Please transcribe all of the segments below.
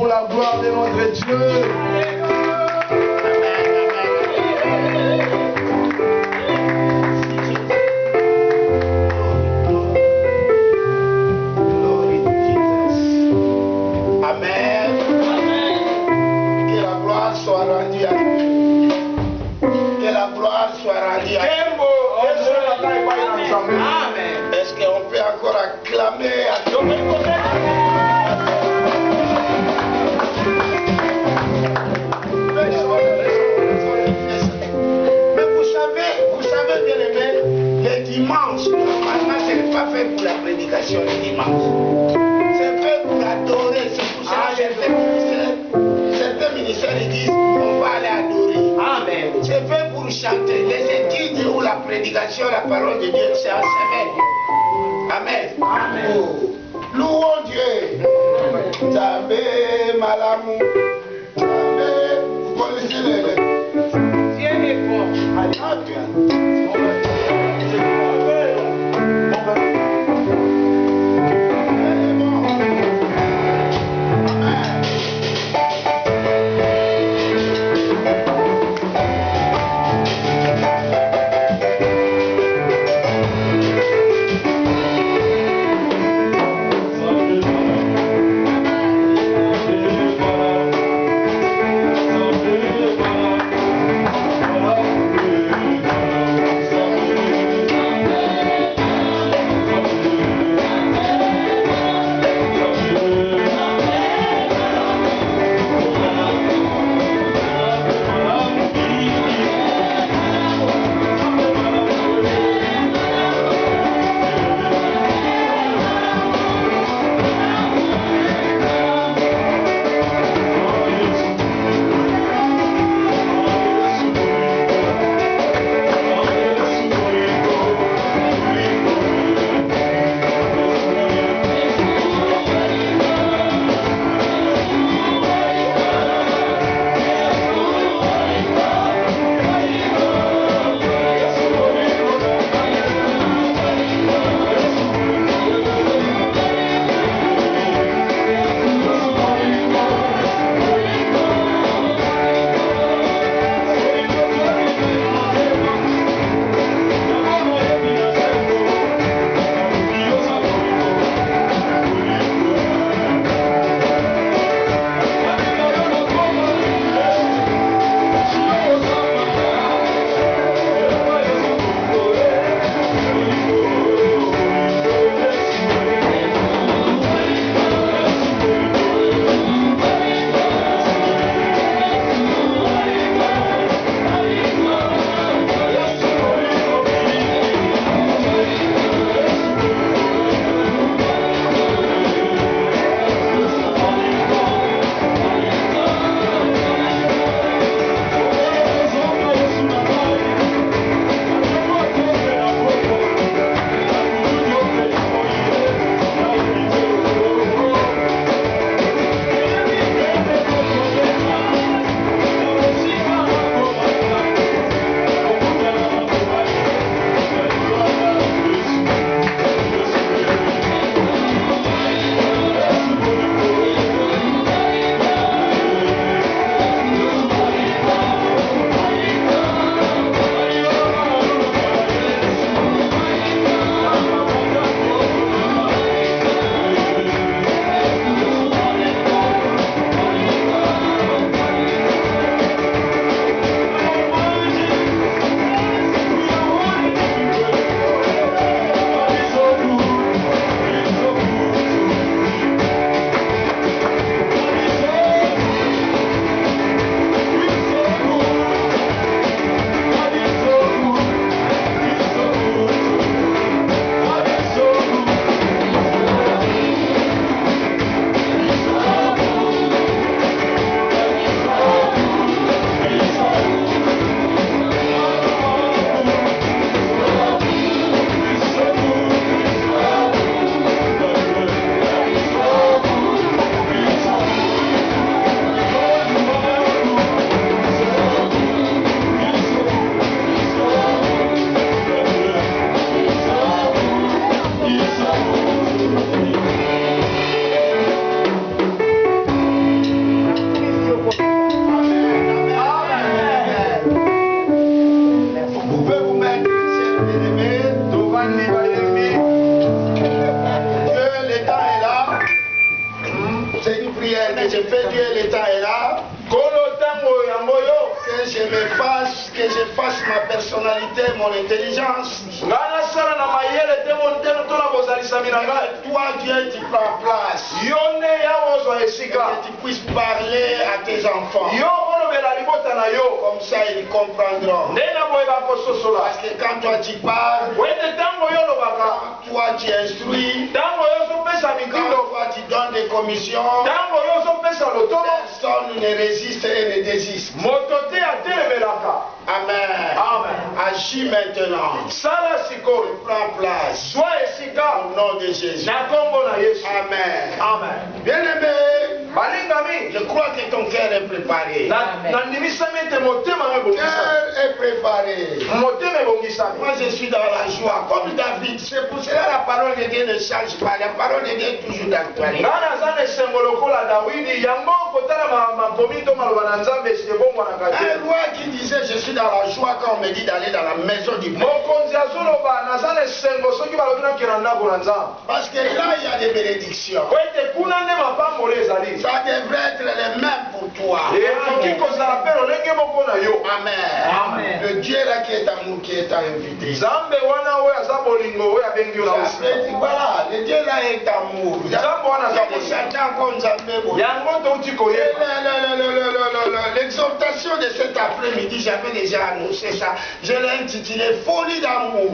pour la gloire de notre Dieu. Est-ce qu'on peut encore acclamer à Dieu? Mais vous savez bien aimé, le dimanche, normalement ce n'est pas fait pour la prédication le dimanche. C'est fait pour adorer, c'est pour ça que certains ministères disent on va aller adorer. Amen. C'est fait pour chanter. Les études ou la prédication, la parole de Dieu, c'est en semaine. Amen. Amen. Oh. Louons Dieu. Jamais malamu. Jamais. Vous connaissez les. Dieu est fort. Alléluia. je fais Dieu, le temps est là. Que je fasse ma personnalité, mon intelligence. Toi, Dieu, tu prends place. Et que tu puisses parler à tes enfants. Comme ça, ils comprendront. Parce que quand toi, tu parles, quand toi, tu instruis, quand toi, tu donnes des commissions, personne ne résiste et ne désiste. Amen. Agis maintenant. Prends place. Au nom de Jésus. Amen. Bien-aimé, je crois que ton cœur est préparé. Cœur est préparé. Moi, je suis dans la joie. Comme David, c'est pour cela la parole de Dieu ne change pas. La parole de Dieu est toujours d'actualité. Un roi qui disait je suis dans la joie quand on me dit d'aller dans la maison du Père. Parce que là il y a des bénédictions. Ça devrait être les mêmes pour toi. Amen. Le Dieu là qui est amour, qui est invité. Voilà, le Dieu là est amour. L'exhortation de cet après-midi, j'avais déjà annoncé ça. Je l'ai intitulé Folie d'amour.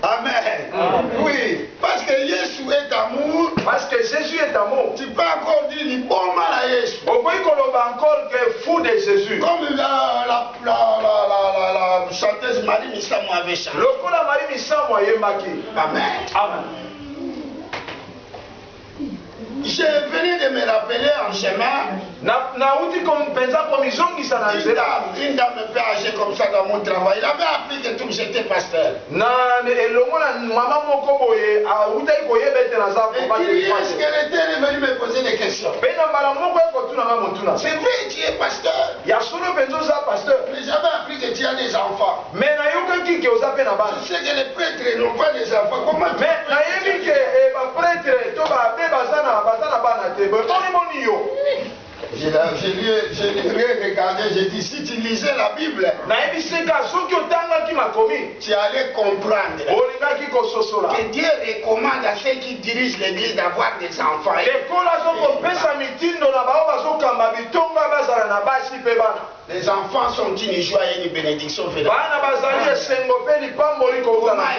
Amen. Oui, parce que Jésus est amour. Parce que Jésus est amour. Tu peux encore dire le bon mal à Jésus. On peut encore que fou de Jésus. Comme la chanteuse Marie Missamo avait chanté. Amen. Amen. Je venais de me rappeler en chemin. Une dame me fait âgée comme ça dans mon travail. Il avait appris que tout j'étais pasteur. Et il dit, est-ce qu'elle était venue me poser des questions? C'est vrai, tu es pasteur. Mais j'avais appris que tu as des enfants. Je sais que les prêtres n'ont pas des enfants. Comment tu je lui ai regardé, j'ai dit, si tu lisais la Bible, tu allais comprendre que Dieu recommande à ceux qui dirigent l'église d'avoir des enfants. Les enfants sont une joie et une bénédiction. Comment un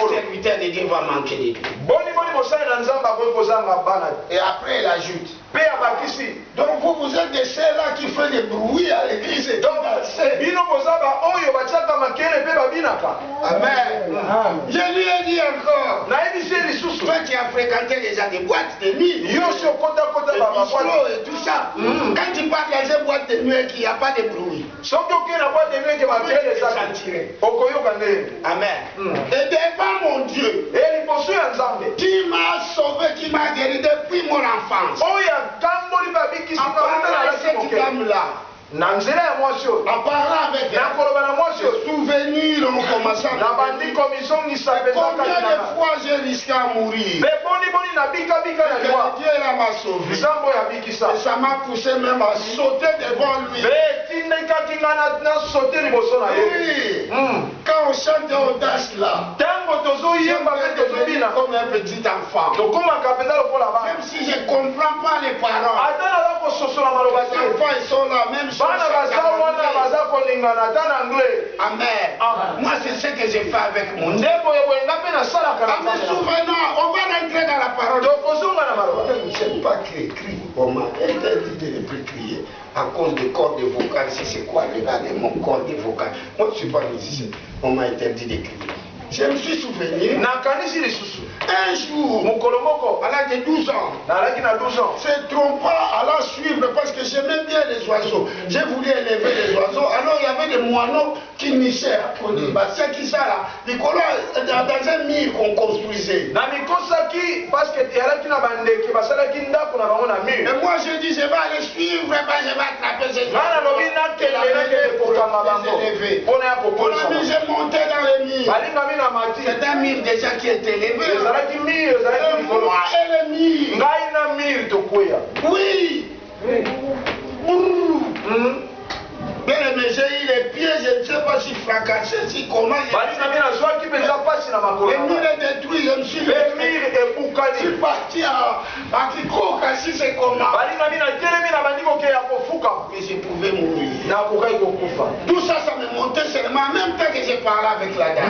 serviteur de Dieu va manquer de Dieu? Et après il ajoute. Donc vous êtes de ceux-là qui font des bruits à l'église et donc Amen. Je lui ai dit encore. Toi tu as fréquenté déjà des boîtes de nuit. Des bistrots et tout ça. Quand tu parles dans ces boîtes de nuit et qu'il n'y a pas de bruit. Amen. Et devant mon Dieu, qui m'a sauvé, qui m'a guéri depuis mon enfance. En parlant avec cette dame-là, en parlant avec elle, souvenirs ont commencé à me combien de fois j'ai risqué à mourir. Dieu m'a sauvé. Et ça m'a poussé même à sauter devant lui. Oui. Quand on chante audace là, comme un petit enfant. Même si je ne comprends pas les paroles, les enfants ils sont là, même chose. Amen. Moi c'est ce que j'ai fait avec mon Dieu. Mais souvenons, on va rentrer dans la parole. Je ne sais pas qui écrit. On m'a interdit de ne plus crier à cause des cordes vocales. C'est quoi le gars de mon corde vocale? Moi je ne suis pas musicien. On m'a interdit de crier. Je me suis souvenu. Un jour, à l'âge de 12 ans, c'est trompant à la suivre parce que j'aimais bien les oiseaux. J'ai voulu élever les oiseaux. Alors il y avait des moineaux qui nichaient à côté. C'est qui ça là? Dans un mur qu'on construisait. parce que yalaki na bandeke basalaki ndako na bango na mur. Et moi je dis, je vais aller suivre, je vais attraper ces gens. Ngana lobi nakende kokanga bango. Pona ya kokolisa. J'ai monté dans les murs. Balingami na mati. C'est un mur déjà qui était élevé. Ezalaki mur, ezalaki likolo. Moi et le mur. Ngai na mur tokwea. Oui. Bien aimé, j'ai eu les pieds, je ne sais pas si fracassé, si comment. Le mur est détruit, je me suis levé. Je suis parti à Kikoka, si c'est comment. Et je pouvais mourir. Tout ça, ça me montait seulement en même temps que j'ai parlé avec la dame.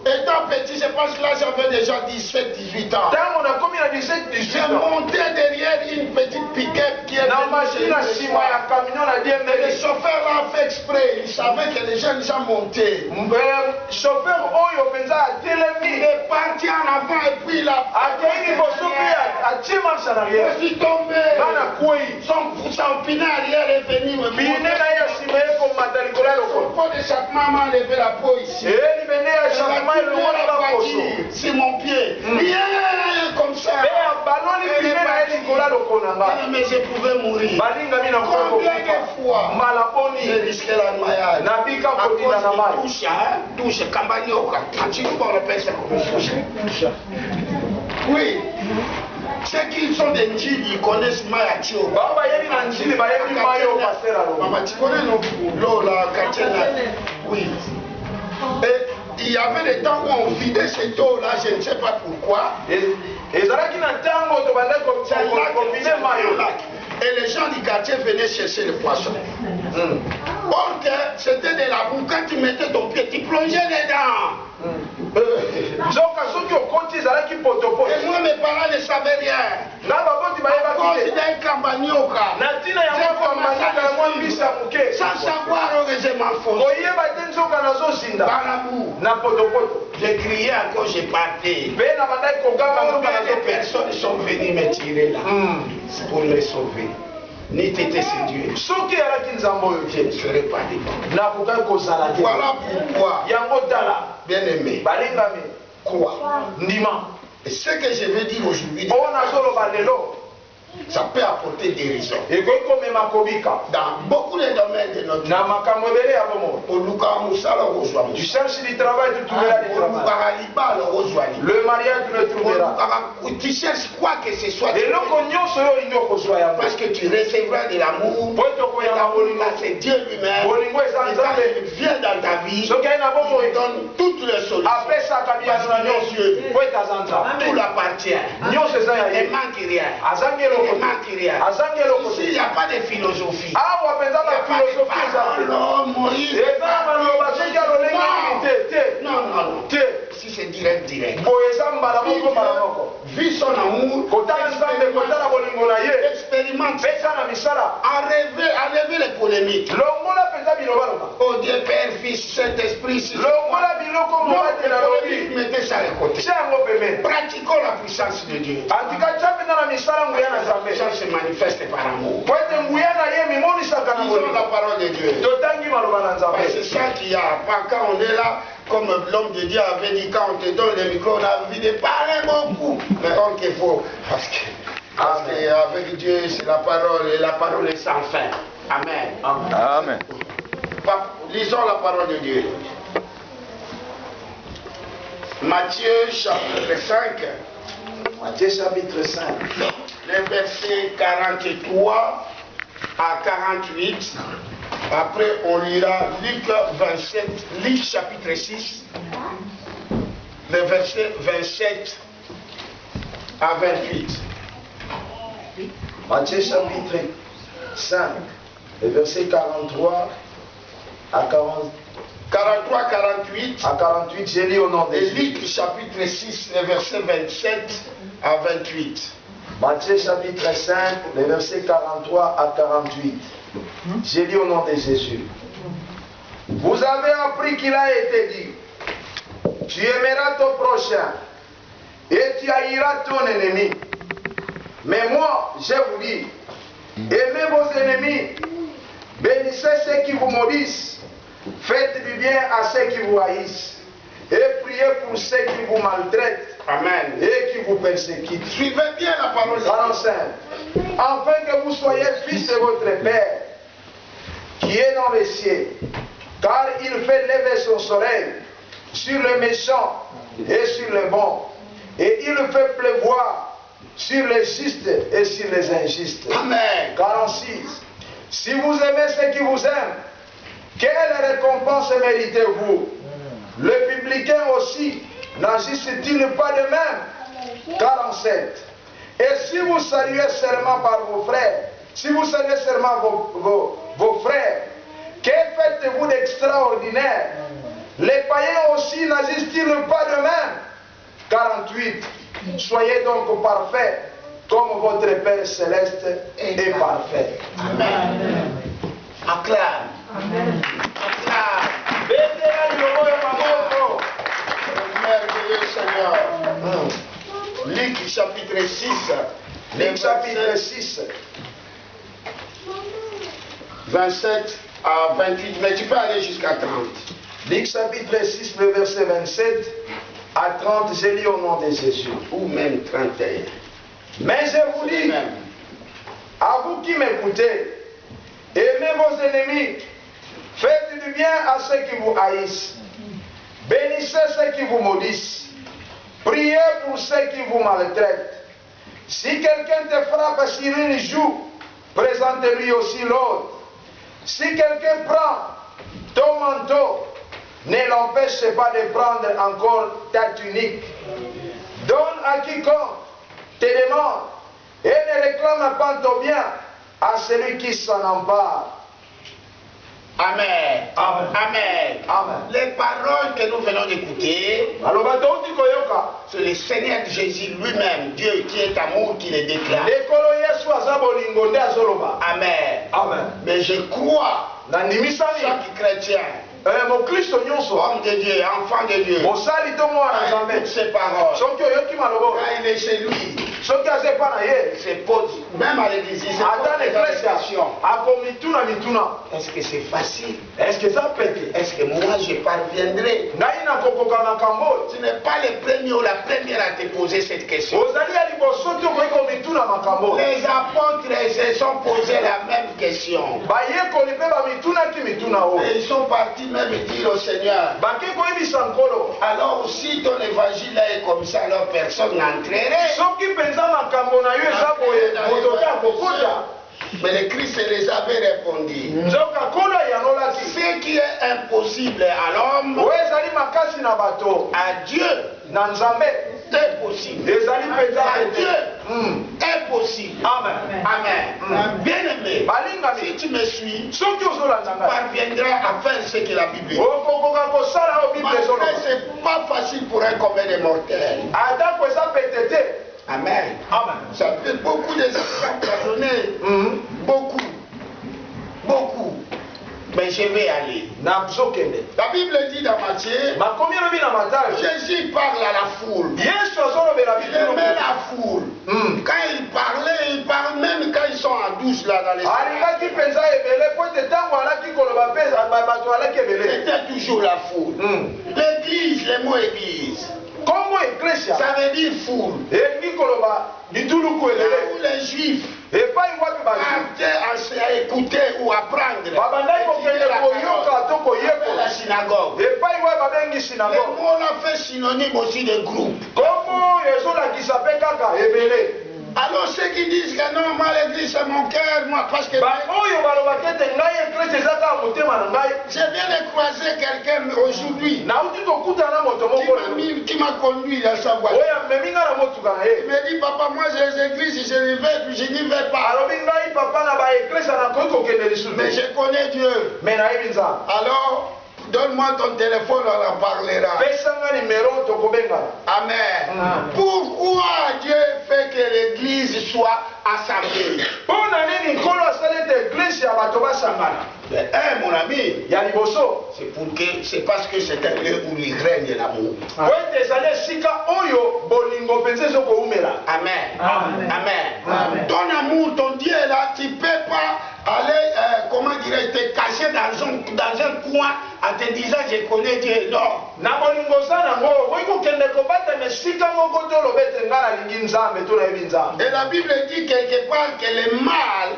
Étant petit, je pense que là j'avais déjà 17-18 ans. J'ai monté derrière une petite pick-up qui est venue. Le chauffeur l'a fait exprès, il savait que les jeunes déjà monté. Il est parti en avant et puis il a je suis tombé. Son pinet arrière est venu me monter. Son pot d'échappement m'a enlevé la peau ici. C'est mon pied. Bien comme ça. Mais je pouvais mourir. Combien de fois j'ai risqué la noyade à cause de touche, cambanioka. On appelle ça comme touche. Oui. Ceux qui sont des Ndjili, ils connaissent Mayatio. Maman, tu connais l'eau, la Katiana? Oui. Et il y avait des temps où on vidait cette eau-là, je ne sais pas pourquoi. Et les gens du quartier venaient chercher le poisson. Or que c'était de la boue, quand tu mettais ton pied, tu plongeais dedans. Et moi, mes parents ne savaient rien. À cause d'un cambanioka, sans savoir que je m'enfonçais. Par l'amour. J'ai crié encore, j'ai parté. Combien de personnes sont venues me tirer là pour me sauver? Ni t'étais c'est Dieu. Je ne serai pas libre. Voilà pourquoi, bien aimé, quoi? Et ce que je veux dire aujourd'hui, ça peut apporter des raisons. Dans beaucoup de domaines de notre vie. Tu cherches du travail, tu trouveras du travail. Le mariage, tu le trouveras. Tu cherches quoi que ce soit. Parce que tu recevras de l'amour. C'est Dieu lui-même. Il vient dans ta vie. Il donne toutes les solutions. Tout l'appartient. Il ne manque rien. Ici, il n'y a pas de philosophie. Il n'y a pas de parole, Moïse. Non. Si c'est direct. Vis son amour. Expérimente. Enlevez les polémiques. Oh Dieu, Père, Fils, Saint-Esprit. Mettez ça de côté. Pratiquons la puissance de Dieu. La puissance se manifeste par amour. Disons la parole de Dieu. C'est ça qu'il y a. Quand on est là, comme l'homme de Dieu avait dit, quand on te donne le micro, on a envie de parler beaucoup. Mais or qu'il faut. Parce qu'avec Dieu, c'est la parole, et la parole est sans fin. Amen. Amen. Lisons la parole de Dieu. Matthieu chapitre 5. Matthieu chapitre 5. Les versets 43 à 48. Après, on lira Luc 27, Luc chapitre 6, les versets 27 à 28. Matthieu chapitre 5, les versets 43 à 40. 43, 48. À 48, j'ai lu au nom de Et Jésus. Luc chapitre 6, les versets 27 à 28. Matthieu chapitre 5, les versets 43 à 48. J'ai lu au nom de Jésus. Vous avez appris qu'il a été dit, tu aimeras ton prochain et tu haïras ton ennemi. Mais moi, je vous dis, aimez vos ennemis, bénissez ceux qui vous maudissent, faites du bien à ceux qui vous haïssent, et priez pour ceux qui vous maltraitent. Amen. Et qui vous persécutent. Suivez bien la parole de Dieu. 45. Afin que vous soyez fils de votre Père, qui est dans les cieux, car il fait lever son soleil sur les méchants et sur les bons, et il fait pleuvoir sur les justes et sur les injustes. Amen. 46. Si vous aimez ceux qui vous aiment, quelle récompense méritez-vous? Le publicain aussi n'agisse-t-il pas de même? 47. Et si vous saluez seulement par vos frères, si vous saluez seulement vos frères, que faites-vous d'extraordinaire? Les païens aussi n'agissent-ils pas de même? 48. Soyez donc parfaits, comme votre Père céleste est parfait. Amen. Acclame. Amen. Acclame. Merveilleux Seigneur. Luc chapitre 6. Luc chapitre 6. 27 à 28. Mais tu peux aller jusqu'à 30. Luc chapitre 6, le verset 27 à 30, je lis au nom de Jésus. Ou même 31. Mais je vous dis, à vous qui m'écoutez, aimez vos ennemis, faites du bien à ceux qui vous haïssent, bénissez ceux qui vous maudissent, priez pour ceux qui vous maltraitent. Si quelqu'un te frappe sur une joue, présente-lui aussi l'autre. Si quelqu'un prend ton manteau, ne l'empêche pas de prendre encore ta tunique. Donne à quiconque te demande et ne réclame pas ton bien à celui qui s'en empare. Amen. Amen. Amen. Amen. Les paroles que nous venons d'écouter, C'est c'est le Seigneur Jésus lui-même, Dieu qui est amour, qui les déclare. Amen. Amen. Mais je crois, chaque chrétien, homme de Dieu, enfant de Dieu, toutes ces paroles, quand il est chez lui, il se pose, même à l'église, il se pose des questions. Est-ce que c'est facile? Est-ce que ça pète? Est-ce que moi je parviendrai? Tu n'es pas le premier ou la première à te poser cette question. Les apôtres se sont posés la même question. Et ils sont partis même dire au Seigneur, alors si ton évangile est comme ça, alors personne n'entrerait. Mais le Christ les avait répondu. Ce qui est impossible à l'homme, à Dieu est possible. À Dieu est possible. Amen. Amen. Bien aimé, si tu me suis, tu parviendras à faire ce que la Bible dit. Malgré c'est pas facile pour un commun de mortels. Amen. Amen. Ça fait beaucoup d'exemples à donner. Beaucoup. Beaucoup. Mais je vais aller. La Bible dit dans Matthieu, Jésus parle à la foule. Il aimait la foule. Quand il parle même quand ils sont en douce là dans les c'était toujours la foule. L'église, le mot église, ça veut dire foule. Où les juifs partaient à écouter ou apprendre la synagogue. Le mot l'a fait synonyme aussi de groupe. Alors ceux qui disent que non, moi l'église c'est mon cœur, moi parce que je viens de croiser quelqu'un aujourd'hui qui m'a conduit dans sa voiture. Il me dit, papa, moi j'ai les églises, je n'y vais pas. Mais je connais Dieu. Alors, donne-moi ton téléphone, on en parlera. Amen. Pourquoi Dieu fait que l'église soit assemblée? mon ami, ya liboso c'est parce que c'est un lieu où il règne l'amour. po ete ezali esika oyo bolingo mpenza ezokoumela. Amen. Amen. Ton amour, ton Dieu là, tu ne peux pas aller, comment dirais-je, te cacher dans un coin en te disant je connais Dieu. Non. Na bolingo za nango okoki kokende kobatama esika moko te oloba ete ngai nalingi nzambe to nayebi nzambe. Et la Bible dit quelque part que le mal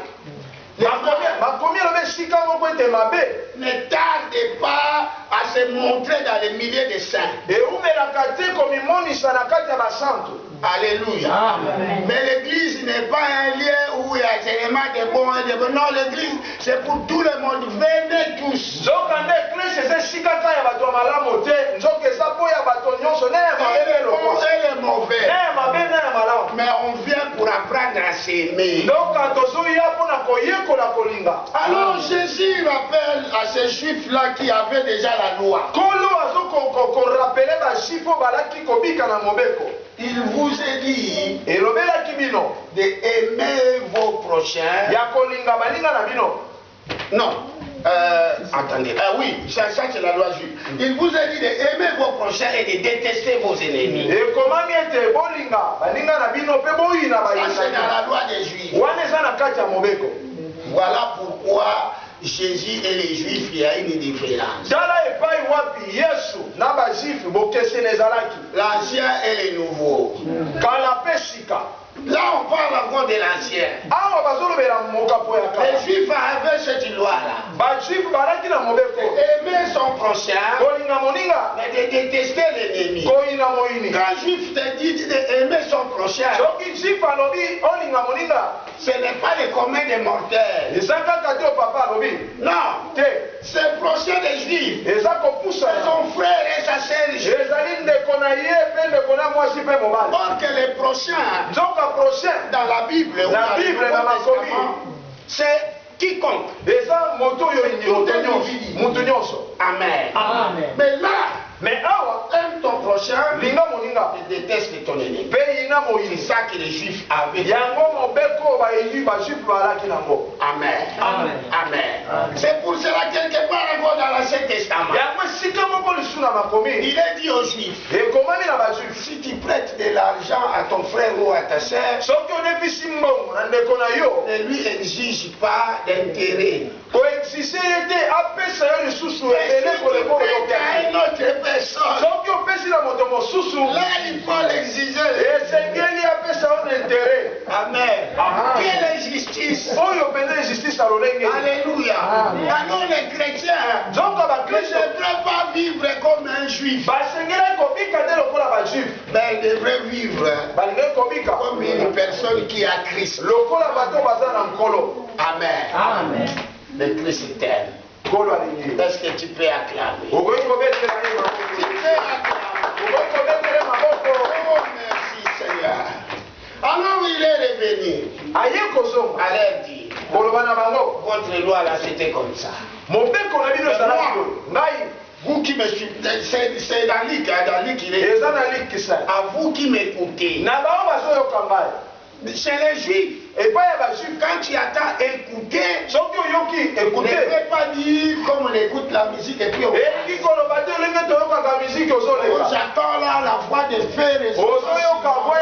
makomi eloba esika moko ete mabe ne tarde pas à se montrer dans les milliers de saints. eumelaka te komimonisa na kati ya basantu. Alléluia. Amen. Mais l'église n'est pas un lieu où il y a seulement des bons et des bons. Non, l'église, c'est pour tout le monde. Venez tous. Nzokande eklise eza esika kaka ya bato ya malamu te. nzoka eza mpo ya bato nyonso, ne ya mabe Et les bons et les mauvais. ne ya mabe ne ya malamu. Mais on vient pour apprendre à s'aimer. ndoka tozoya mpona koyekola kolinga. Alors Jésus rappelle à ces juifs-là qui avaient déjà la loi. kolo azokorapele bajuif oyo balaki kobika na mobeko. Il vous est dit elobelaki bino d'aimer vos prochains. ya kolinga baninga na bino. Non. Attendez. Ah oui, ça c'est la loi juive. Il vous a dit d'aimer vos prochains et de détester vos ennemis. ekomami ete bolinga baninga na bino mpe boyina Ça c'est dans bayina la loi des juifs. wana eza na kati ya mobeko. Voilà pourquoi Jésus et les juifs, il y a une différence. tala epai wapi yesu na bajuif bokeseni ezalaki. L'ancien et le nouveau. kala mpe sika. Là, on parle encore de l'ancien. awa bazolobela mokapo ya Les kala. juifs avaient cette loi-là. bajuif balaki na mobeko Aimer son prochain, kolinga moninga mais de détester l'ennemi. koyina moyini. Quand juif te dit d'aimer son prochain, soki juif alobi olinga moninga ce n'est pas le commun des mortels. eza kaka te opapa alobi Non, te, c'est prochain des juifs. eza C'est kopusana. son frère et sa sœur juif. ezali ndeko na ye mpe ndeko na mwasi mpe mobali. Or que les prochains, nzoka prochain dans la Bible, ou La dans le Bible, Nouveau dans la Testament, c'est quiconque. eza moto oyo moto nyonso. Amen. Amen. Mais là, me awa aime ton prochain, linga moninga et déteste ton ennemi. mpe yina C'est moyini. ça que les juifs avaient. yango mobeko bayebi bajuif balaki nango. Amen. Amen. Amen. C'est pour cela quelque part encore dans l'Ancien Testament. yango esika moko lisu na makomi Il est dit aux juifs, ekomami na bajuif si tu prêtes de l'argent à ton frère ou à ta sœur, soki onefisi mbongo na ndeko na yo ne lui exige pas d'intérêt. koexise ye te apesa yo lisusu Mais ebele si koleko tu prêtes à une oyo. autre personne, soki opesi na moto mosusu là il faut l'exiger. esengeli apesa yo na intere Amen. Amen. Quelle injustice. oyo mpenza injustice alolenge. Alléluia. Alors les chrétiens nzoka ne bakristo devraient pas vivre comme un juif, basengeli kobika te lokola bajuif, mais ils devraient vivre balingeli kobika comme une personne qui a Christ. lokola bato baza na nkolo. Amen. Amen. Le Christ t'aime. nkolo alingi. Est-ce que tu peux acclamer? okoki kobetela ye Tu maboko. peux acclamer. okoki kobetela maboko. Oh merci Seigneur. Alors il est revenu aye kozonga à leur dire, koloba na bango votre loi là c'était comme ça. mobeko na bino ezalaki boye. ngai Vous qui me suivez, c'est dans Luc, hein, dans Luc il est. eza na likisa À vous qui m'écoutez, na bango bazoyoka ngai chez les juifs, epai ya bajuif. quand tu attends écouter, soki oyoki ne ekute fais pas dire comme on écoute la musique et puis on elingi koloba te olenge toyokaka miziki ozoleka j'attends là la voix de fer et ozoyoka vo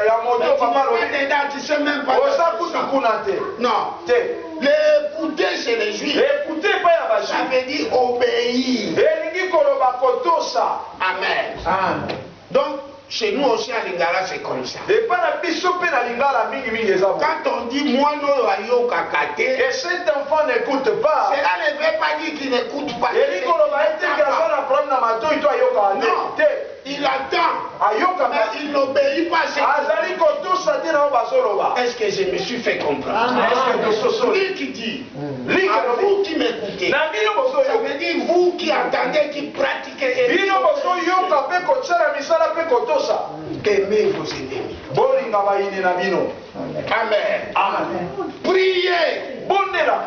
ya moto papa lobi dedans, tu sais même pas. oza kutu kuna te Non, te l'écouter chez les juifs, ekute epai ya ça bajuif veut dire obéir. elingi koloba kotosa. Amen. Amen. Donc, chez nous aussi à Lingala, c'est comme ça. epai na biso mpe na lingala mingimingi eza bo. Quand on dit moi non ayo kakate, et cet enfant n'écoute pas cela ne veut pas dire qu'il n'écoute pas. elingi koloba ete aza na problème na matoi to ayokaka Non. te Il attend, ayokaka mais il n'obéit pas. azali kotosa te na oyo bazoloba. Est-ce que je me suis fait comprendre? Amen. Est-ce que tososoli Lui qui dit, liki à alobi vous qui m'écoutez, na bino ça bozoyoka veut dire vous qui entendez, qui pratiquez et bino bozoyoka mpe kotiala misala mpe kotosa aimez vos ennemis. bolinga bayini na bino. Amen. Amen. Priez bondela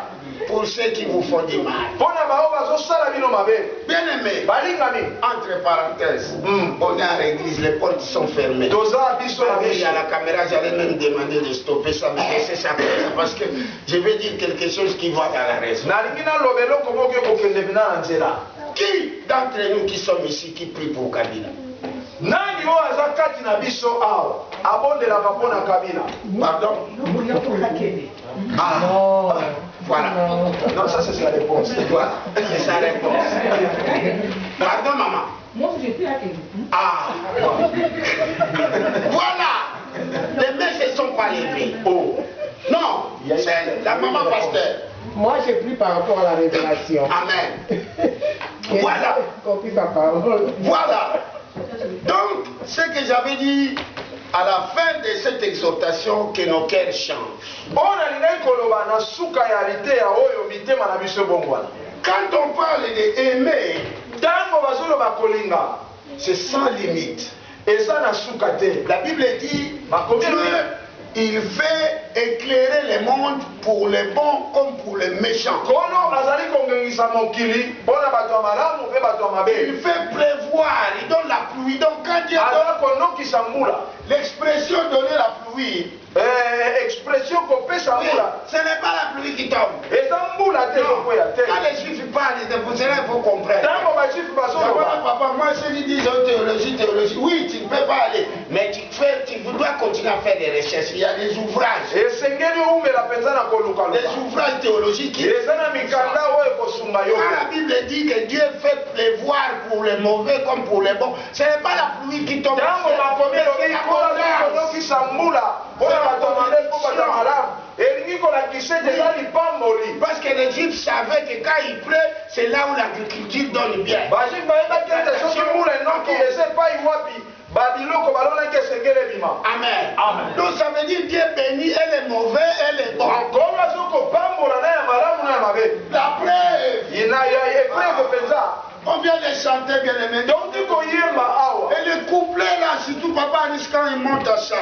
pour ceux qui vous font du mal. Bien aimé, entre parenthèses, on est à l'église, les portes sont fermées. Il y a la caméra, j'allais même demander de stopper ça, mais laissez ça comme ça, parce que je vais dire quelque chose qui va dans la raison. Qui d'entre nous qui sommes ici qui prie pour Kabila? Pardon? Ah, voilà. Non, ça c'est sa réponse. Voilà, c'est sa réponse. Pardon, maman. Moi, je prie à Kébi. Ah, voilà. Les mains ne se sont pas levées. Oh. Non, c'est la maman pasteur. Moi, je prie par rapport à la révélation. Amen. Voilà. Compris sa parole. Voilà. Donc, ce que j'avais dit à la fin de cette exhortation, que nos cœurs changent. Quand on parle d'aimer, c'est sans limite. La Bible dit, Dieu, il fait éclairer le monde pour les bons comme pour les méchants. Il fait pleuvoir, il donne la pluie. Donc quand Dieu donne l'expression donner la pluie, expression qu'on peut savoir. Ce n'est pas la pluie qui tombe. Et ça moule à terre. Quand les juifs parlent, c'est cela qu'il faut comprendre. Papa, moi je dis théologie. Oui, tu ne peux pas aller. Mais tu dois continuer à faire des recherches. Il y a des ouvrages. Des ouvrages théologiques. Quand la Bible dit que Dieu fait pleuvoir pour les mauvais comme pour les bons, ce n'est pas la pluie qui tombe. Parce que l'Égypte savait que quand il pleut, c'est là où l'agriculture donne bien. Amen. Amen. Donc ça veut dire Dieu bénit et les mauvais et les bons. La preuve. On vient de chanter bien aimé. Et le couplet là, surtout papa Anis quand il monte à ça.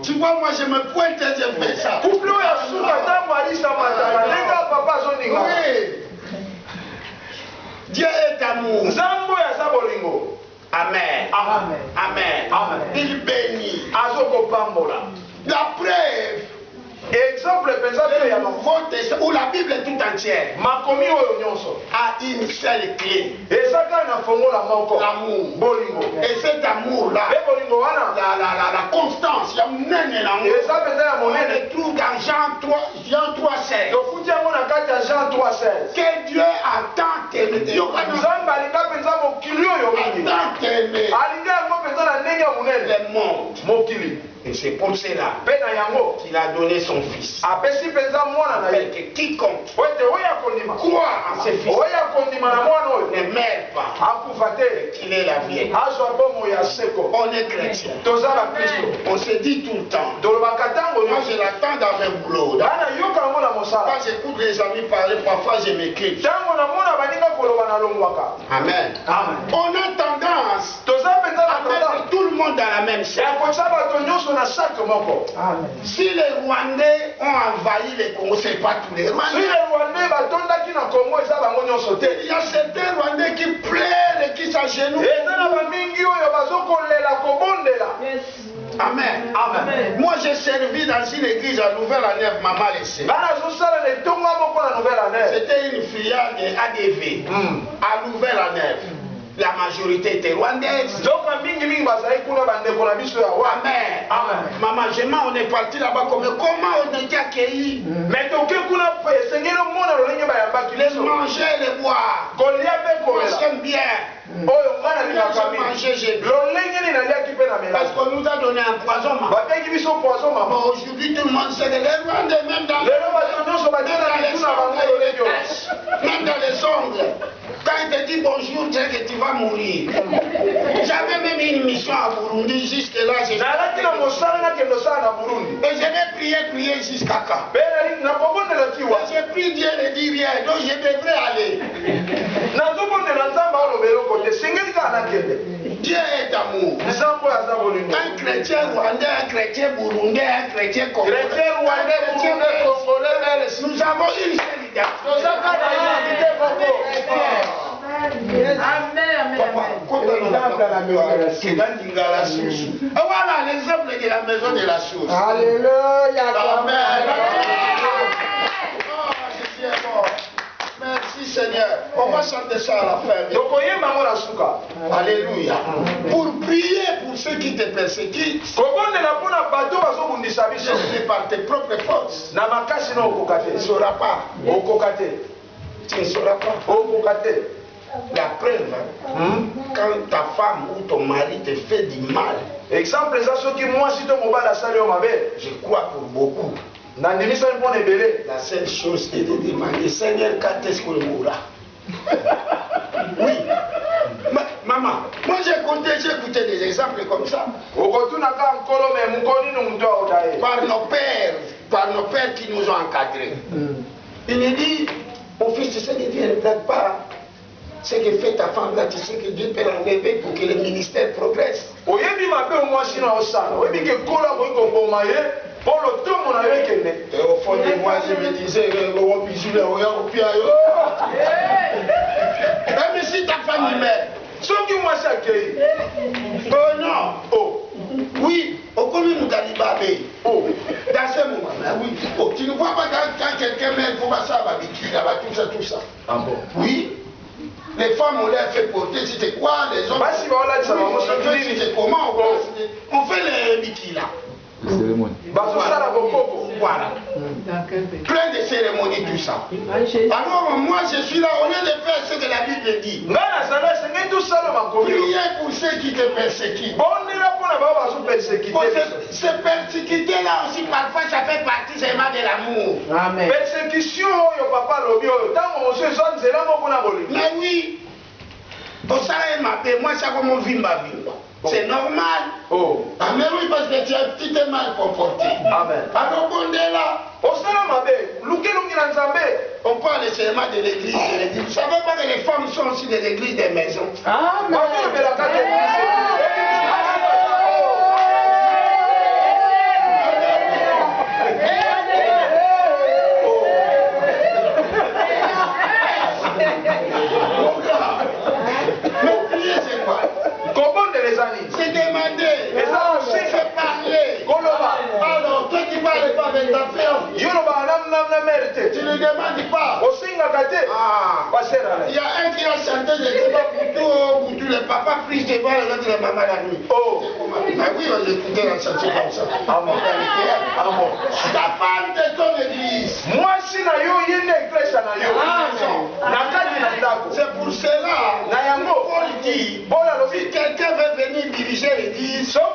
Tu vois, moi je me pointe et je fais ça. Oui. Dieu est amour. Amen. Amen. Amen. Amen. Il bénit. La preuve. Exemple où la Bible est tout entière a une seule clé. L'amour. Et cet amour-là, la constance, on le trouve dans Jean 3,16. Que Dieu a tant aimé. Le monde. Et c'est pour cela qu'il a donné son fils. Afin que quiconque croit en ce fils ne meurt pas, qu'il ait la vie. On est chrétien. On se dit tout le temps. Moi je l'attends dans mes boulots. Quand j'écoute les amis parler, parfois je m'écris. Amen. On a tendance à mettre tout le monde dans la même chose. Si les Rwandais ont envahi les Congo, ce n'est pas tous les Rwandais. Il y a certains Rwandais qui pleurent et qui s'agenouillent. Amen. Amen. Moi j'ai servi dans une église à Nouvelle-Année, maman laissé. C'était une filiale de ADV à Nouvelle-Année. La majorité était rwandaise. Amen. Amen. Maman, on est parti là-bas comment on était accueillis. Mais les manger, les boire. Moi j'aime bien. Parce qu'on nous a donné un poisonnement. Bon, aujourd'hui tout le monde sait que les Rwandais, même dans les ongles. Quand il te dit bonjour, tu sais que tu vas mourir. J'avais même une mission à Burundi, jusque là. Et je vais prier jusqu'à quand. J'ai pris Dieu ne dit rien, donc je devrais aller. Dieu est amour. Un chrétien rwandais, un chrétien burundais, un chrétien congolais. Nous avons une seule Voilà l'exemple de la maison de la source. Alléluia. Amen. Oh, Jésus est mort. Merci Seigneur. On va chanter ça à la fin. Alléluia. Pour prier pour ceux qui te persécutent, ce n'est par tes propres forces. Tu ne sauras pas. Tu ne sauras pas. La preuve, quand ta femme ou ton mari te fait du mal, exemple, je crois pour beaucoup, la seule chose est de demander, Seigneur, quand est-ce qu'on mourra? Oui. Maman, moi j'ai écouté des exemples comme ça. Par nos pères qui nous ont encadrés. Il me dit, mon fils, tu sais que Dieu ne regarde pas ce que fait ta femme là, tu sais que Dieu peut l'enlever pour que le ministère progresse. Et au fond de moi, je me disais, même si ta femme y met, oh non, oh, oui, au commun Moudalibabé, oh, dans ce moment, oui, oh, tu ne vois pas quand quelqu'un met, il faut pas ça, tout ça. Ah bon? Oui. Les femmes, on les a fait porter, c'était quoi? Les hommes, c'était comment? On fait les bikis là. Voilà. Plein de cérémonies, tout ça. Alors moi je suis là, au lieu de faire ce que la Bible dit. Priez pour ceux qui te persécutent. Ce persécuter là aussi, parfois ça fait partie seulement de l'amour. Amen. Persécution, Mais oui, pour ça, moi ça comme on vit ma vie. C'est normal. Oh. Ah mais oui, parce que tu t'es mal comporté. Amen. Alors on est là. On parle seulement de l'église. Vous savez pas que les femmes sont aussi de l'église des maisons. Amen. C'est demander, c'est parler. Alors, toi qui parles pas avec ta femme, tu ne demandes pas. Il y a un qui a chanté, je ne sais pas pour tout le papa prise devant et l'autre la maman la nuit. Oh, ah oui, on écoutait la chanson comme ça. Ta femme de ton église. C'est pour cela, Paul dit, si quelqu'un veut venir diriger l'église, qu'il soit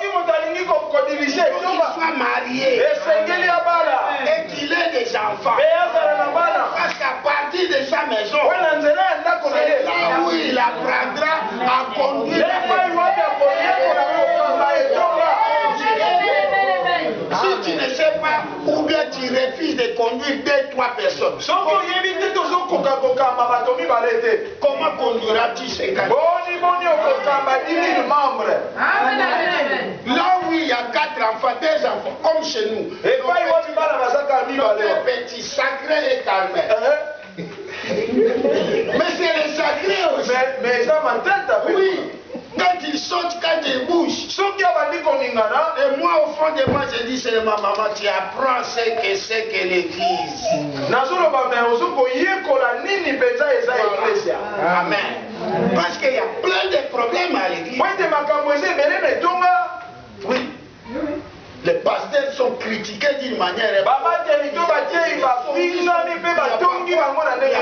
marié et qu'il ait des enfants. Parce qu'à partir de sa maison, c'est là où il apprendra à conduire. Si tu ne sais pas, ou bien tu refuses de conduire 2-3 personnes, comment conduiras-tu ces gars? Là où il y a 4 enfants, 2 enfants, comme chez nous, le petit sacré et calme. Mais c'est le sacré aussi. Oui. Quand ils sautent, quand ils bougent. Et moi, au fond de moi, je dis seulement, maman, tu apprends ce que c'est que l'église. Amen. Parce qu'il y a plein de problèmes à l'église. Oui. Les pasteurs sont critiqués d'une manière. Il y a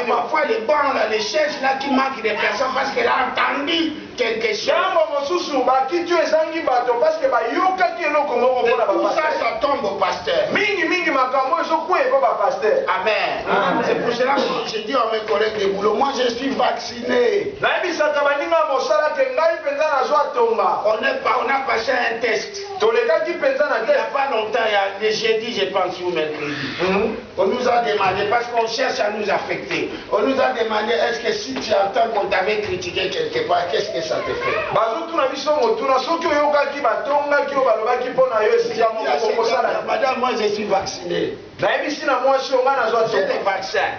parfois les bancs, là, les chaises là qui manquent de personnes parce qu'elle a entendu quelque chose. Et tout ça, ça tombe au pasteur. Amen. C'est pour cela que j'ai dit à mes collègues de boulot, moi je suis vacciné. On a passé un test. Il n'y a pas longtemps, il y a le jeudi, je pense, ou mercredi. On nous a demandé, parce qu'on cherche à nous affecter, on nous a demandé, est-ce que si tu entends qu'on t'avait critiqué quelque part, qu'est-ce que ça te fait? biso motuna soki oyokaki batongaki oyo balobaki mpo na yo esika moko okosala. Madame, moi je suis vacciné. nayebisi na mwasi oyo nga nazwa J'ai des vaccins,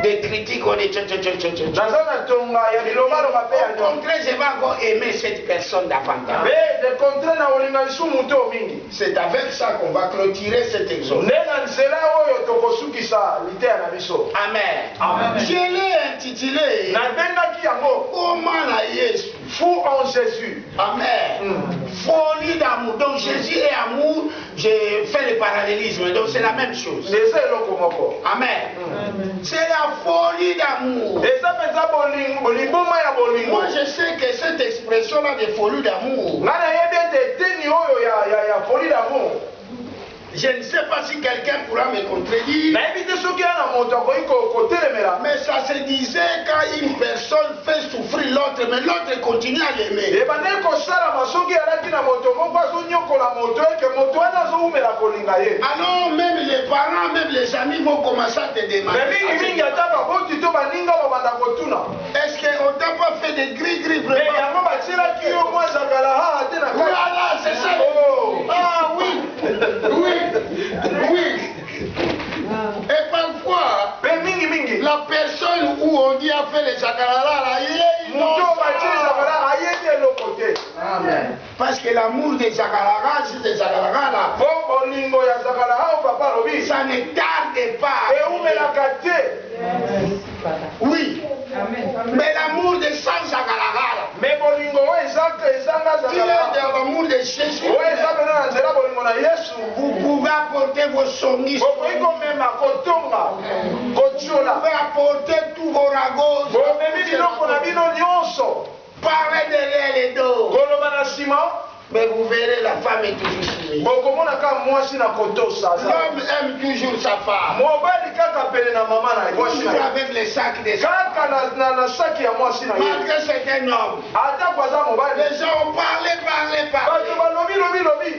des critiques, on est naza na tonga ya bilobaloba mpe ya au contraire, je vais encore aimer cette personne davantage. mpe de contre na kolinga lisumu te mingi. C'est avec ça qu'on va clôturer cet exode. nde na nzela oyo tokosukisa liteya na biso. Amen. Je l'ai intitulé nabengaki yango Comment la Yesu. fou en Jésus. Amen. Folie d'amour. Donc Jésus est amour. J'ai fait le parallélisme. Donc c'est la même chose. eza eloko moko. Amen. C'est la folie d'amour. eza mpenza boliboma ya bolingo. Moi je sais que cette expression-là de folie d'amour, nga nayebi ete eteni oyo ya folie d'amour. je ne sais pas si quelqu'un pourra me contredire, nayebi te soki ya na moto akoki kotelemela. mais ça se disait quand une personne fait souffrir l'autre, mais l'autre continue à l'aimer. ebandeli kosalama soki alaki na moto moko azonyokola moto eke moto wana azowumela kolinga ye. Alors même les parents, même les amis vont commencer à te me demander, mingimingi ata baboti to baninga babanda kotuna. est-ce qu'on t'a pas fait des gris-gris me vraiment? yango batielaki yo mwa zakala haa te na kati. Voilà, c'est ça. Oh. Ah oui, oui. Et parfois, mpe mingimingi la personne où on dit a fait les zakarara, il est moto innocent. batie zakala ayebi eloko te. Amen. Parce que l'amour des zakarara, c'est des zakarara là, po bolingo ya zakala haa papa alobi ça ne tarde pas. eumelaka te. Oui. Mais l'amour des sans zakarara là, me bolingo oyo ezanga qui est zakala de l'amour de Jésus, oyo eza pena na nzela bolingo na yesu. vous pouvez apporter vos songistes, vous bokoki komema kotonga kotiola pouvez apporter tous vos ragots, bomemi biloko na bino nyonso parler derrière les dos. koloba na nsima. Mais vous verrez, la femme est toujours soumise. bokomona kaka mwasi na kotosa aza. L'homme aime toujours sa femme. mobali kaka pele na mama na ye mwasi na Toujours ye avec les sacs des kaka na saki ya mwasi na ye. malgré c'est un homme. atako aza mobali Les gens ont parlé. bato balobi.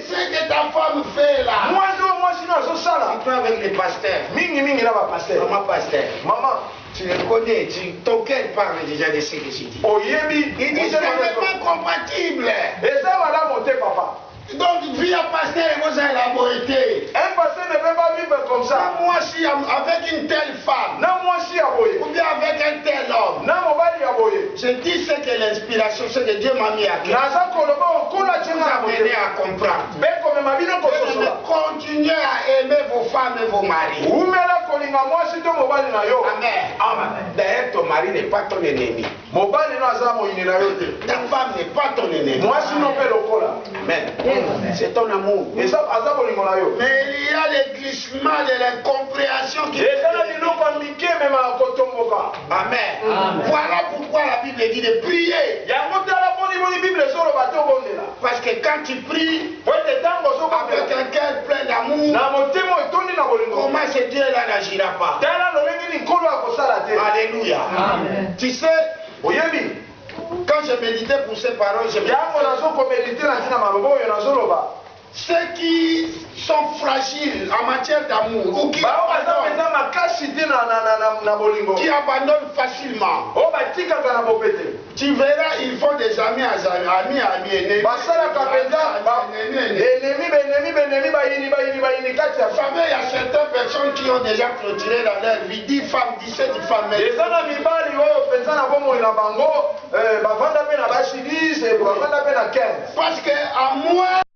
Ce que ta femme fait là. mwasi oyo mwasi no azosala Toi avec les pasteurs. mingimingi na bapaster. Maman pasteur. mama Tu le connais, ton cœur parle déjà de ce que tu dis. oyebi Il dit ce n'est pas compatible. eza malamu te papa. Donc vie à pasteur et vous avez la beauté. un pasteur ne peut pas vivre comme ça. Moi si avec une telle femme, na mwasi ya boye ou bien avec un tel homme, na mobali ya boye je dis ce que l'inspiration, ce que Dieu m'a mis à cœur. naza koloba okola Vous tienga na amenez motema à comprendre. mpe komema bino kososola. Continuez à aimer vos femmes et vos maris. umela kolinga mwasi to mobali na yo. Amen. D'ailleurs, ton mari n'est pas ton ennemi. mobali no aza moyini na yo te. Ta femme n'est pas ton ennemi. mwasi no mpe lokola. Amen. C'est ton amour. aza bolingo na yo. Mais il y a les glissements de l'incompréhension qui... eza na biloko ya mike ememaka kotomboka. Amen. Voilà pourquoi la Bible dit de prier. yango tala boni bible ezoloba te obondela. Parce que quand tu pries po ete ntango avec ozokobela un cœur plein d'amour, na motema etondi na bolingo. comment ce Dieu-là n'agira pas? tala lolenge nini nkolo akosala te. Alléluia. Amen. Tu sais, oyebi quand je méditais pour ces paroles, je me yango disais, nazokomedite na ntina maloba oyo nazoloba. ceux qui sont fragiles en matière d'amour ou qui bao baza mpenza abandonnent, makasi te na bolingo qui abandonnent facilement, oyo batikaka na bopete. tu verras, ils font des amis à amis, ennemis. basalaka mpenza benemi bayini kati ya Vous savez, il y a certaines personnes qui ont déjà clôturé dans leur vie 10 femmes, 17 femmes. eza na mibali oyo mpenza na bomoi na bango bavanda mpe na basi 10 bavanda mpe na 15. Parce que à moi,